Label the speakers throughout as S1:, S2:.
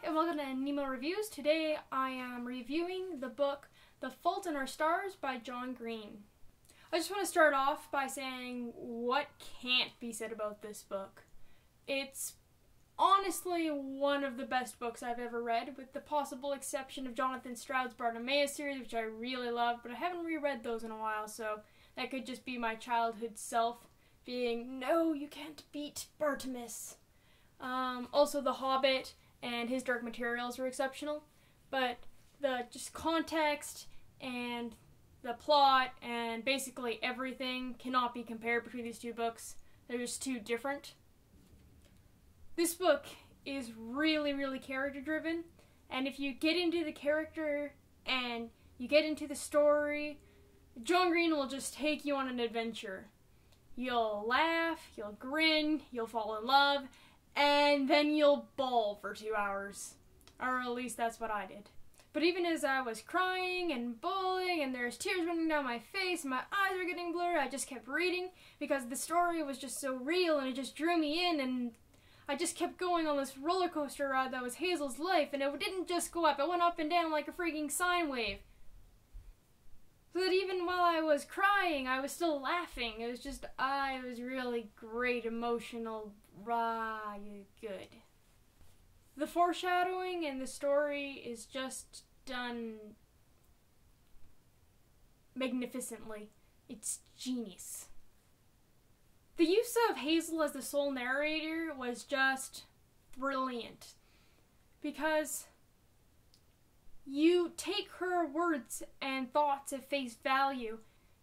S1: and welcome to Nemo Reviews. Today I am reviewing the book The Fault in Our Stars by John Green. I just want to start off by saying what can't be said about this book. It's honestly one of the best books I've ever read, with the possible exception of Jonathan Stroud's Bartimaeus series, which I really love, but I haven't reread those in a while, so that could just be my childhood self being, no, you can't beat Bartimaeus. Also The Hobbit and his Dark Materials were exceptional, but the just context and the plot and basically everything cannot be compared between these two books. They're just too different. This book is really, really character driven, and if you get into the character and you get into the story, John Green will just take you on an adventure. You'll laugh, you'll grin, you'll fall in love, and then you'll bawl for 2 hours. Or at least that's what I did. But even as I was crying and bawling and there's tears running down my face and my eyes were getting blurry, I just kept reading because the story was just so real and it just drew me in, and I just kept going on this roller coaster ride that was Hazel's life, and it didn't just go up, it went up and down like a freaking sine wave. So that even while I was crying, I was still laughing. It was really great, emotional, good. The foreshadowing in the story is just done magnificently. It's genius. The use of Hazel as the sole narrator was just brilliant, because you take her words and thoughts at face value.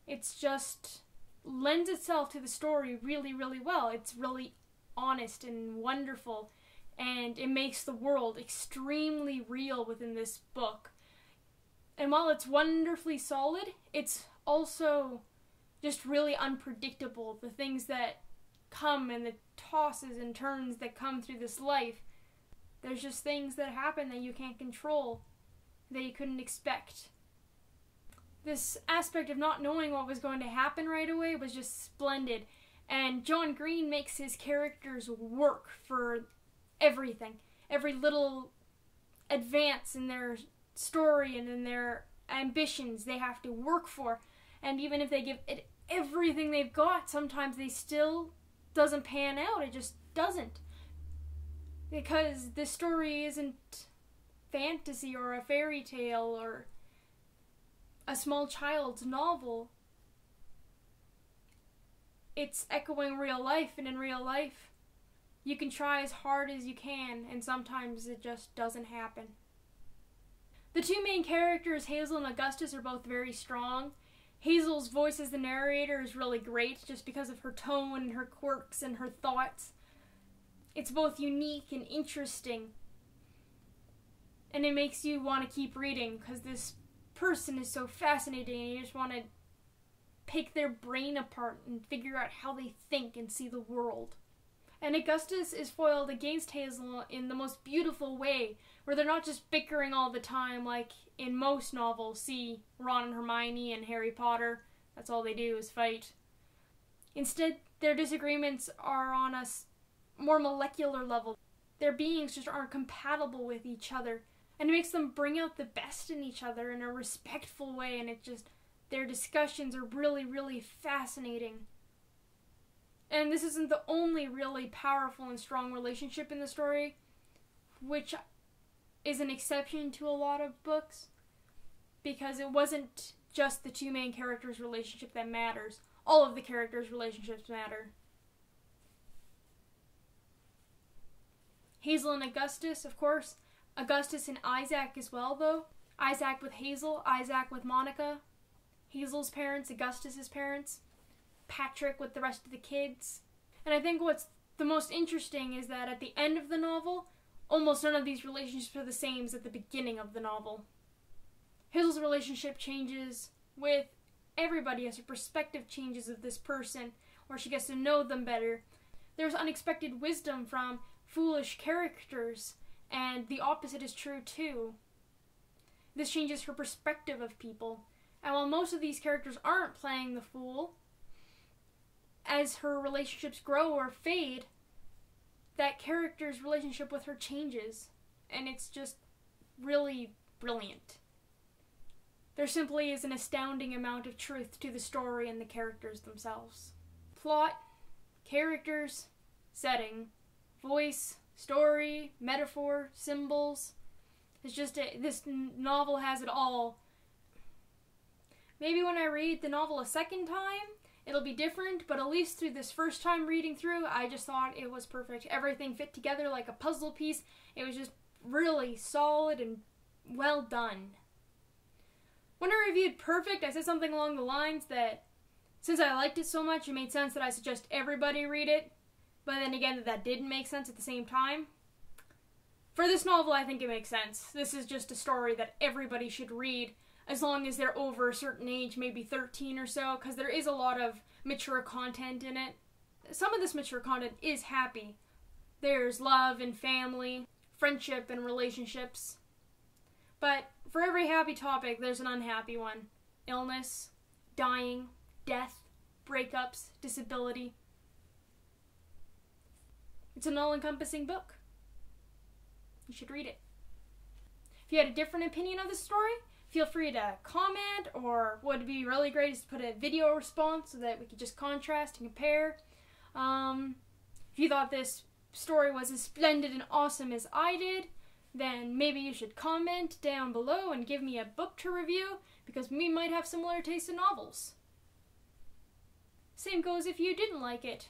S1: It's just lends itself to the story really, really well. It's really honest and wonderful, and it makes the world extremely real within this book. And while it's wonderfully solid, it's also just really unpredictable. The things that come and the tosses and turns that come through this life. There's just things that happen that you can't control, that you couldn't expect. This aspect of not knowing what was going to happen right away was just splendid. And John Green makes his characters work for everything. Every little advance in their story and in their ambitions they have to work for. And even if they give it everything they've got, sometimes they still doesn't pan out. It just doesn't. Because this story isn't fantasy or a fairy tale or a small child's novel. It's echoing real life, and in real life, you can try as hard as you can, and sometimes it just doesn't happen. The two main characters, Hazel and Augustus, are both very strong. Hazel's voice as the narrator is really great, just because of her tone and her quirks and her thoughts. It's both unique and interesting, and it makes you want to keep reading, because this person is so fascinating, and you just want to pick their brain apart and figure out how they think and see the world. And Augustus is foiled against Hazel in the most beautiful way, where they're not just bickering all the time like in most novels. See Ron and Hermione and Harry Potter. That's all they do is fight. Instead, their disagreements are on a more molecular level. Their beings just aren't compatible with each other, and it makes them bring out the best in each other in a respectful way, and their discussions are really, really fascinating. And this isn't the only really powerful and strong relationship in the story, which is an exception to a lot of books, because it wasn't just the two main characters' relationship that matters. All of the characters' relationships matter. Hazel and Augustus, of course. Augustus and Isaac as well, though. Isaac with Hazel, Isaac with Monica. Hazel's parents, Augustus's parents. Patrick with the rest of the kids. And I think what's the most interesting is that at the end of the novel, almost none of these relationships are the same as at the beginning of the novel. Hazel's relationship changes with everybody as her perspective changes of this person, or she gets to know them better. There's unexpected wisdom from foolish characters, and the opposite is true too. This changes her perspective of people. And while most of these characters aren't playing the fool, as her relationships grow or fade, that character's relationship with her changes. and it's just really brilliant. There simply is an astounding amount of truth to the story and the characters themselves. Plot, characters, setting, voice, story, metaphor, symbols. It's just this novel has it all. Maybe when I read the novel a second time, it'll be different, but at least through this first time reading through, I just thought it was perfect. Everything fit together like a puzzle piece. It was just really solid and well done. When I reviewed Perfect, I said something along the lines that since I liked it so much, it made sense that I suggest everybody read it, but then again that didn't make sense at the same time. For this novel, I think it makes sense. This is just a story that everybody should read, as long as they're over a certain age, maybe 13 or so, because there is a lot of mature content in it. Some of this mature content is happy. There's love and family, friendship and relationships. But for every happy topic, there's an unhappy one. Illness, dying, death, breakups, disability. It's an all-encompassing book. You should read it. If you had a different opinion of the story, feel free to comment, or what would be really great is to put a video response so that we could just contrast and compare. If you thought this story was as splendid and awesome as I did, then maybe you should comment down below and give me a book to review, because we might have similar tastes in novels. Same goes if you didn't like it,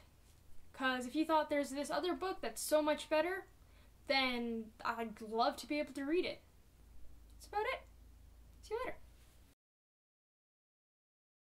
S1: because if you thought there's this other book that's so much better, then I'd love to be able to read it.